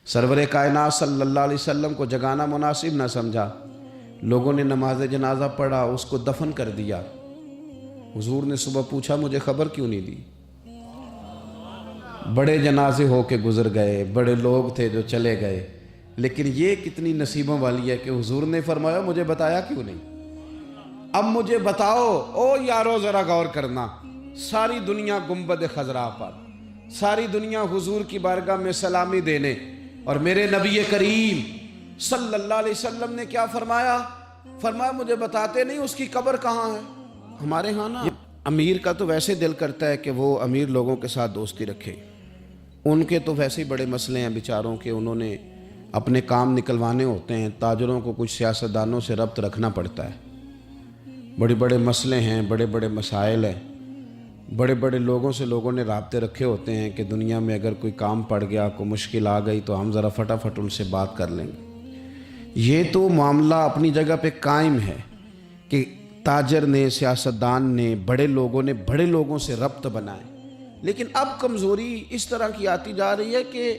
سرور کائنات صلی اللہ علیہ وسلم کو جگانا مناسب نہ سمجھا، لوگوں نے نماز جنازہ پڑھا، اس کو دفن کر دیا۔ حضور نے صبح پوچھا مجھے خبر کیوں نہیں دی؟ بڑے جنازے ہو کے گزر گئے، بڑے لوگ تھے جو چلے گئے، لیکن یہ کتنی نصیبوں والی ہے کہ حضور نے فرمایا مجھے بتایا کیوں نہیں؟ اب مجھے بتاؤ او یارو، ذرا غور کرنا، ساری دنیا گنبد خضرا پر، ساری دنیا حضور کی بارگاہ میں سلامی دینے، اور میرے نبی کریم صلی اللہ علیہ وسلم نے کیا فرمایا؟ فرمایا مجھے بتاتے نہیں اس کی قبر کہاں ہے؟ ہمارے ہاں نا امیر کا تو ویسے دل کرتا ہے کہ وہ امیر لوگوں کے ساتھ دوستی رکھے، ان کے تو ویسے ہی بڑے مسئلے ہیں بیچاروں کے، انہوں نے اپنے کام نکلوانے ہوتے ہیں، تاجروں کو کچھ سیاستدانوں سے ربط رکھنا پڑتا ہے، بڑے بڑے مسئلے ہیں، بڑے بڑے مسائل ہیں، بڑے بڑے لوگوں سے لوگوں نے رابطے رکھے ہوتے ہیں کہ دنیا میں اگر کوئی کام پڑ گیا، کوئی مشکل آ گئی تو ہم ذرا فٹافٹ ان سے بات کر لیں گے۔ یہ تو معاملہ اپنی جگہ پہ قائم ہے کہ تاجر نے، سیاستدان نے، بڑے لوگوں نے بڑے لوگوں سے ربط بنائے، لیکن اب کمزوری اس طرح کی آتی جا رہی ہے کہ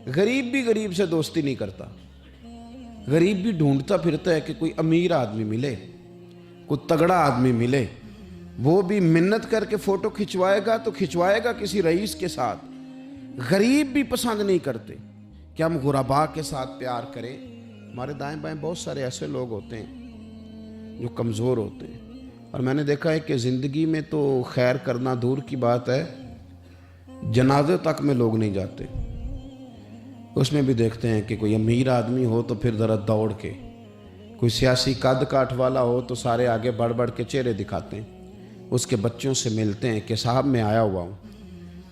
غریب بھی غریب سے دوستی نہیں کرتا، غریب بھی ڈھونڈتا پھرتا ہے کہ کوئی امیر آدمی ملے، کوئی تگڑا آدمی ملے، وہ بھی منت کر کے فوٹو کھچوائے گا تو کھچوائے گا کسی رئیس کے ساتھ۔ غریب بھی پسند نہیں کرتے کہ ہم غرباء کے ساتھ پیار کریں۔ ہمارے دائیں بائیں بہت سارے ایسے لوگ ہوتے ہیں جو کمزور ہوتے ہیں، اور میں نے دیکھا ہے کہ زندگی میں تو خیر کرنا دور کی بات ہے، جنازے تک میں لوگ نہیں جاتے۔ اس میں بھی دیکھتے ہیں کہ کوئی امیر آدمی ہو تو پھر ذرا دوڑ کے، کوئی سیاسی قد کاٹ والا ہو تو سارے آگے بڑھ بڑھ کے چہرے دکھاتے ہیں، اس کے بچوں سے ملتے ہیں کہ صاحب میں آیا ہوا ہوں،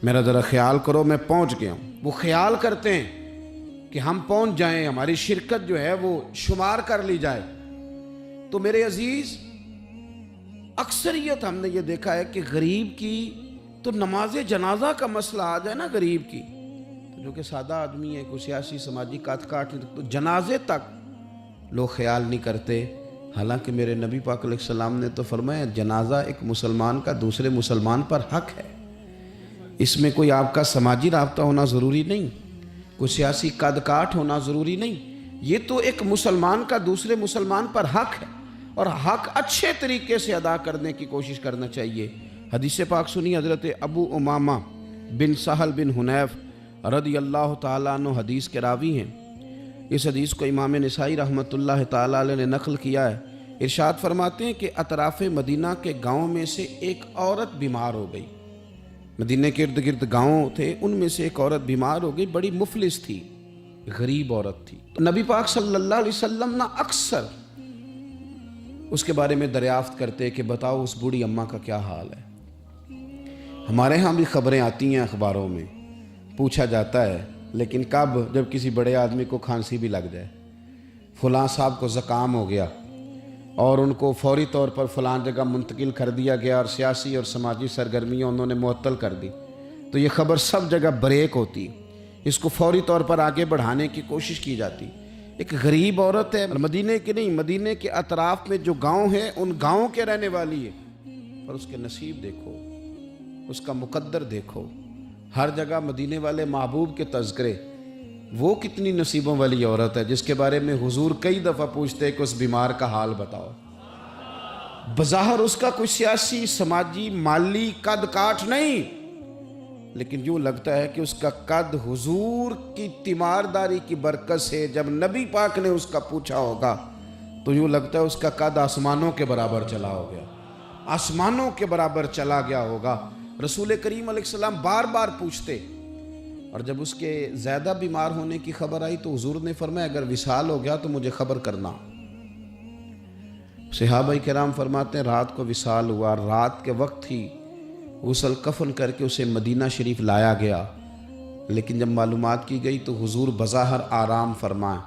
میرا ذرا خیال کرو میں پہنچ گیا ہوں۔ وہ خیال کرتے ہیں کہ ہم پہنچ جائیں، ہماری شرکت جو ہے وہ شمار کر لی جائے۔ تو میرے عزیز، اکثریت ہم نے یہ دیکھا ہے کہ غریب کی تو نماز جنازہ کا مسئلہ آ جائے نا غریب کی، جو کہ سادہ آدمی ہے، کوئی سیاسی سماجی کات کاٹ نہیں، تو جنازے تک لوگ خیال نہیں کرتے۔ حالانکہ میرے نبی پاک علیہ السلام نے تو فرمایا جنازہ ایک مسلمان کا دوسرے مسلمان پر حق ہے، اس میں کوئی آپ کا سماجی رابطہ ہونا ضروری نہیں، کوئی سیاسی قد کاٹ ہونا ضروری نہیں، یہ تو ایک مسلمان کا دوسرے مسلمان پر حق ہے، اور حق اچھے طریقے سے ادا کرنے کی کوشش کرنا چاہیے۔ حدیث پاک سنی، حضرت ابو امامہ بن سہل بن حنیف رضی اللہ تعالیٰ عنہ حدیث کے راوی ہیں۔ اس حدیث کو امام نسائی رحمۃ اللہ تعالیٰ علیہ نے نقل کیا ہے۔ ارشاد فرماتے ہیں کہ اطراف مدینہ کے گاؤں میں سے ایک عورت بیمار ہو گئی، مدینہ کے ارد گرد گاؤں تھے، ان میں سے ایک عورت بیمار ہو گئی، بڑی مفلس تھی، غریب عورت تھی۔ تو نبی پاک صلی اللہ علیہ وسلم نہ اکثر اس کے بارے میں دریافت کرتے کہ بتاؤ اس بوڑھی اماں کا کیا حال ہے۔ ہمارے ہاں بھی خبریں آتی ہیں اخباروں میں، پوچھا جاتا ہے، لیکن کب؟ جب کسی بڑے آدمی کو کھانسی بھی لگ جائے، فلاں صاحب کو زکام ہو گیا اور ان کو فوری طور پر فلاں جگہ منتقل کر دیا گیا، اور سیاسی اور سماجی سرگرمیاں انہوں نے معطل کر دی، تو یہ خبر سب جگہ بریک ہوتی، اس کو فوری طور پر آگے بڑھانے کی کوشش کی جاتی۔ ایک غریب عورت ہے، مدینے کے نہیں، مدینے کے اطراف میں جو گاؤں ہیں ان گاؤں کے رہنے والی ہے، اور اس کے نصیب دیکھو، اس کا مقدر دیکھو، ہر جگہ مدینے والے محبوب کے تذکرے۔ وہ کتنی نصیبوں والی عورت ہے جس کے بارے میں حضور کئی دفعہ پوچھتے ہیں کہ اس بیمار کا حال بتاؤ۔ بظاہر اس کا کوئی سیاسی، سماجی، مالی قد کاٹ نہیں، لیکن یوں لگتا ہے کہ اس کا قد حضور کی تیمارداری کی برکت سے، جب نبی پاک نے اس کا پوچھا ہوگا تو یوں لگتا ہے اس کا قد آسمانوں کے برابر چلا ہو گیا، آسمانوں کے برابر چلا گیا ہوگا۔ رسول کریم علیہ السلام بار بار پوچھتے، اور جب اس کے زیادہ بیمار ہونے کی خبر آئی تو حضور نے فرمایا اگر وصال ہو گیا تو مجھے خبر کرنا۔ صحابہ کرام فرماتے ہیں رات کو وصال ہوا، رات کے وقت ہی غسل کفن کر کے اسے مدینہ شریف لایا گیا، لیکن جب معلومات کی گئی تو حضور بظاہر آرام فرمائے،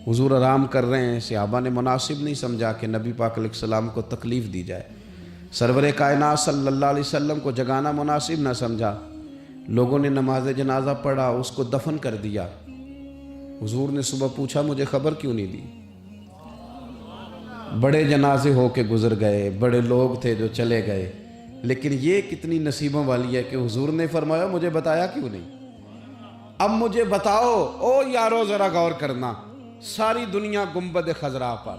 حضور آرام کر رہے ہیں۔ صحابہ نے مناسب نہیں سمجھا کہ نبی پاک علیہ السلام کو تکلیف دی جائے، سرور کائنات صلی اللہ علیہ وسلم کو جگانا مناسب نہ سمجھا، لوگوں نے نماز جنازہ پڑھا، اس کو دفن کر دیا۔ حضور نے صبح پوچھا مجھے خبر کیوں نہیں دی؟ بڑے جنازے ہو کے گزر گئے، بڑے لوگ تھے جو چلے گئے، لیکن یہ کتنی نصیبوں والی ہے کہ حضور نے فرمایا مجھے بتایا کیوں نہیں؟ اب مجھے بتاؤ او یارو ذرا غور کرنا، ساری دنیا گنبد خضرا پر،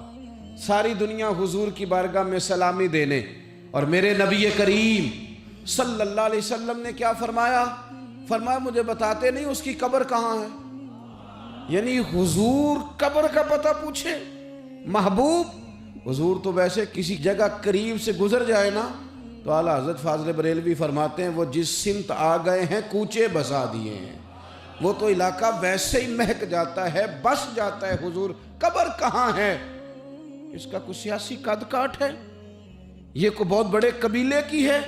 ساری دنیا حضور کی بارگاہ میں سلامی دینے، اور میرے نبی کریم صلی اللہ علیہ وسلم نے کیا فرمایا؟ فرمایا مجھے بتاتے نہیں اس کی قبر کہاں ہے؟ یعنی حضور قبر کا پتہ پوچھے؟ محبوب حضور تو ویسے کسی جگہ قریب سے گزر جائے نا تو اعلیٰ حضرت فاضل بریلوی فرماتے ہیں وہ جس سمت آ گئے ہیں کوچے بسا دیے ہیں، وہ تو علاقہ ویسے ہی مہک جاتا ہے، بس جاتا ہے۔ حضور قبر کہاں ہے؟ اس کا کوئی سیاسی قد کاٹ ہے؟ یہ کوئی بہت بڑے قبیلے کی ہے؟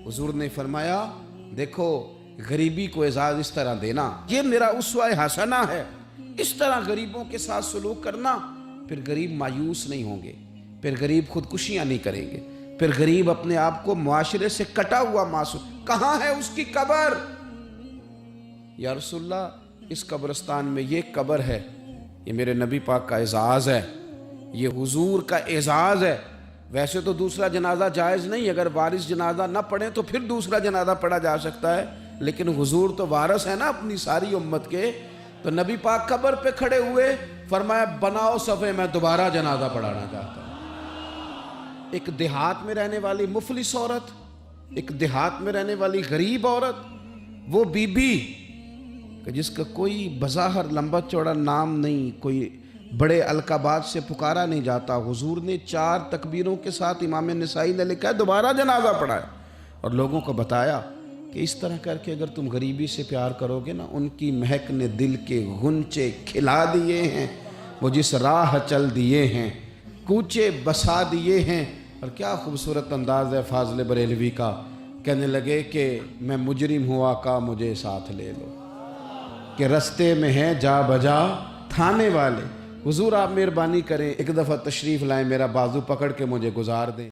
حضور نے فرمایا دیکھو غریبی کو اعزاز اس طرح دینا، یہ میرا اسوہ حسنہ ہے، اس طرح غریبوں کے ساتھ سلوک کرنا، پھر غریب مایوس نہیں ہوں گے، پھر غریب خودکشیاں نہیں کریں گے، پھر غریب اپنے آپ کو معاشرے سے کٹا ہوا محسوس۔ کہاں ہے اس کی قبر؟ یا رسول اللہ اس قبرستان میں یہ قبر ہے، یہ میرے نبی پاک کا اعزاز ہے، یہ حضور کا اعزاز ہے۔ ویسے تو دوسرا جنازہ جائز نہیں، اگر وارث جنازہ نہ پڑھیں تو پھر دوسرا جنازہ پڑھا جا سکتا ہے، لیکن حضور تو وارث ہے نا اپنی ساری امت کے۔ تو نبی پاک قبر پہ کھڑے ہوئے، فرمایا بناؤ صفے، میں دوبارہ جنازہ پڑھانا چاہتا ہوں۔ ایک دیہات میں رہنے والی مفلس عورت، ایک دیہات میں رہنے والی غریب عورت، وہ بی بی کہ جس کا کوئی بظاہر لمبا چوڑا نام نہیں، کوئی بڑے القابات سے پکارا نہیں جاتا، حضور نے 4 تکبیروں کے ساتھ امام نسائی نے لکھا ہے دوبارہ جنازہ پڑھایا، اور لوگوں کو بتایا کہ اس طرح کر کے اگر تم غریبی سے پیار کرو گے نا، ان کی مہک نے دل کے غنچے کھلا دیے ہیں، وہ جس راہ چل دیے ہیں کوچے بسا دیے ہیں۔ اور کیا خوبصورت انداز ہے فاضل بریلوی کا، کہنے لگے کہ میں مجرم ہوں آقا مجھے ساتھ لے لو، کہ رستے میں ہیں جا بجا تھانے والے۔ حضور آپ مہربانی کریں ایک دفعہ تشریف لائیں، میرا بازو پکڑ کے مجھے گزار دیں۔